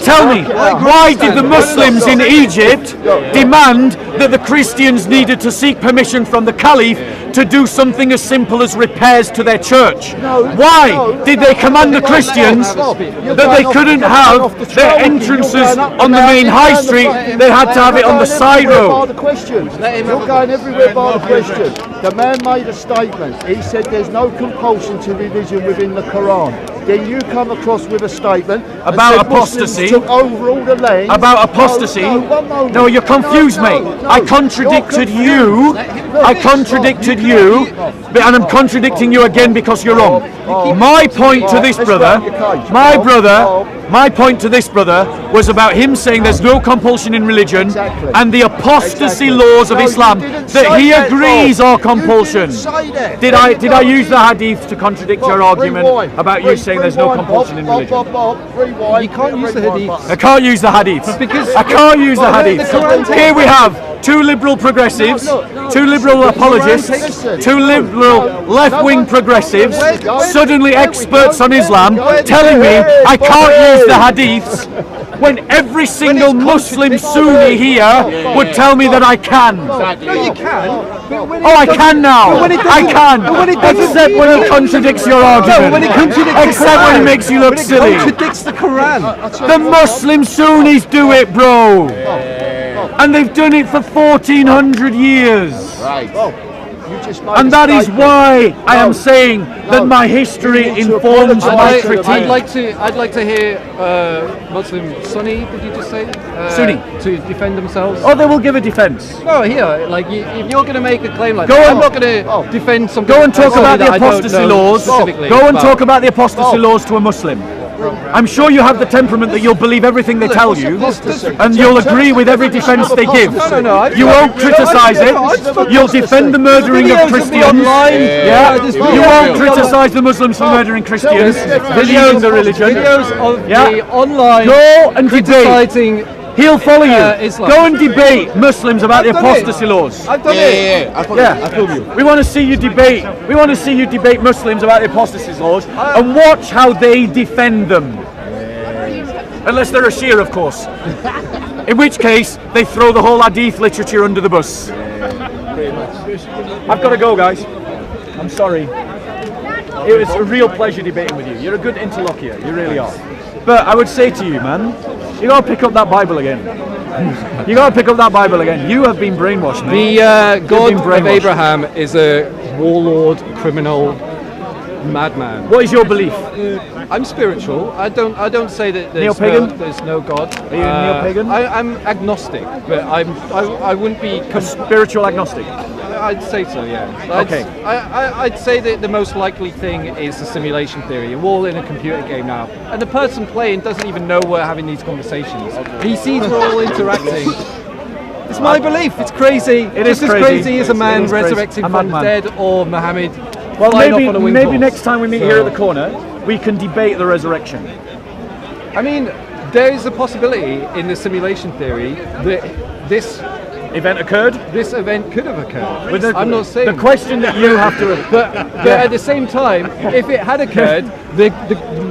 tell me, why did the Muslims in Egypt demand that the Christians needed to seek permission from the Caliph to do something as simple as repairs to their church? Why did they command the Christians that they couldn't have their entrances on the main high street? They had to have it on the side road. You're going everywhere by the question. The man made a statement. He said there's no compulsion to religion within the Quran. Then you come across with a statement and About said Muslims apostasy. took over all the land. About apostasy? One moment. No, you're confused, mate. I contradicted you. I contradicted you, and I'm contradicting you again because you're wrong. My point to this brother, my point to this brother was about him saying there's no compulsion in religion and the apostasy laws of Islam that he agrees are compulsion. Did I use the hadith to contradict your argument about you saying there's no compulsion in religion? You can't use the hadith. I can't use the hadith. Because I can't use the hadith. the Quran Here we have two liberal progressives, two liberal apologists, two liberal left-wing progressives, suddenly experts on Islam, telling me I can't use the hadiths when every single Muslim Sunni here would tell me that I can. No, you can. Oh, I can now. when it I doesn't- can. but when it doesn't- Except when he contradicts your argument. when it contradicts the Except when he Quran. makes you look It silly. contradicts the Quran. The Muslim Sunnis do it, bro. And they've done it for 1400 years. And that is why I am saying that my history informs my critique. I'd like to hear Muslim Sunni. Did you just say Sunni. to defend themselves? Oh, they will give a defense. No, here, like if you're going to make a claim like Go that, on. I'm not going to defend something. Go and talk about the that I don't apostasy know laws. specifically Go and about. talk about the apostasy laws to a Muslim. I'm sure you have the temperament that you'll believe everything they tell you, and you'll agree with every defence they give. No, You won't criticise it. You'll defend the murdering of Christians. Yeah. You won't criticise the Muslims for murdering Christians, leaving the religion. Videos of Yeah. the online Go and debate. criticizing. He'll follow you. Islam. Go and debate Muslims about the I've done it. apostasy laws. I've done it. Yeah, we want to see you debate. We want to see you debate Muslims about the apostasy laws and watch how they defend them. Unless they're a Shia, of course. In which case, they throw the whole hadith literature under the bus. I've got to go, guys. I'm sorry. It was a real pleasure debating with you. You're a good interlocutor. You really are. But I would say to you, man, you gotta pick up that Bible again. You gotta pick up that Bible again. You have been brainwashed, man. The God of Abraham is a warlord, criminal, madman. What is your belief? I'm spiritual. I don't say that Neo-pagan? there's no God. Are you neo-pagan? I'm agnostic, but I wouldn't be Spiritual agnostic. I'd say so, yeah. Okay. I'd say that the most likely thing is the simulation theory. We're all in a computer game now, and the person playing doesn't even know we're having these conversations. He sees we're all interacting. It's my belief. It's crazy. It is just crazy. as crazy as a man It is crazy. resurrected A from the madman. dead, or Muhammad. Well, flying off on a wing maybe horse. next time we meet here at the corner, we can debate the resurrection. I mean, there is a possibility in the simulation theory that this Event occurred. event could have occurred. With the- I'm not saying the question that you have to. But at the same time, if it had occurred, the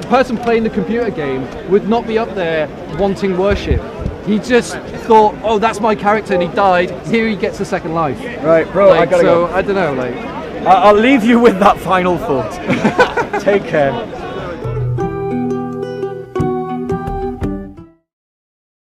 person playing the computer game would not be up there wanting worship. He just thought, oh, that's my character, and he died. Here he gets a second life. Right, bro. I Like, gotta so go. I don't know. Like, I'll leave you with that final thought. Take care.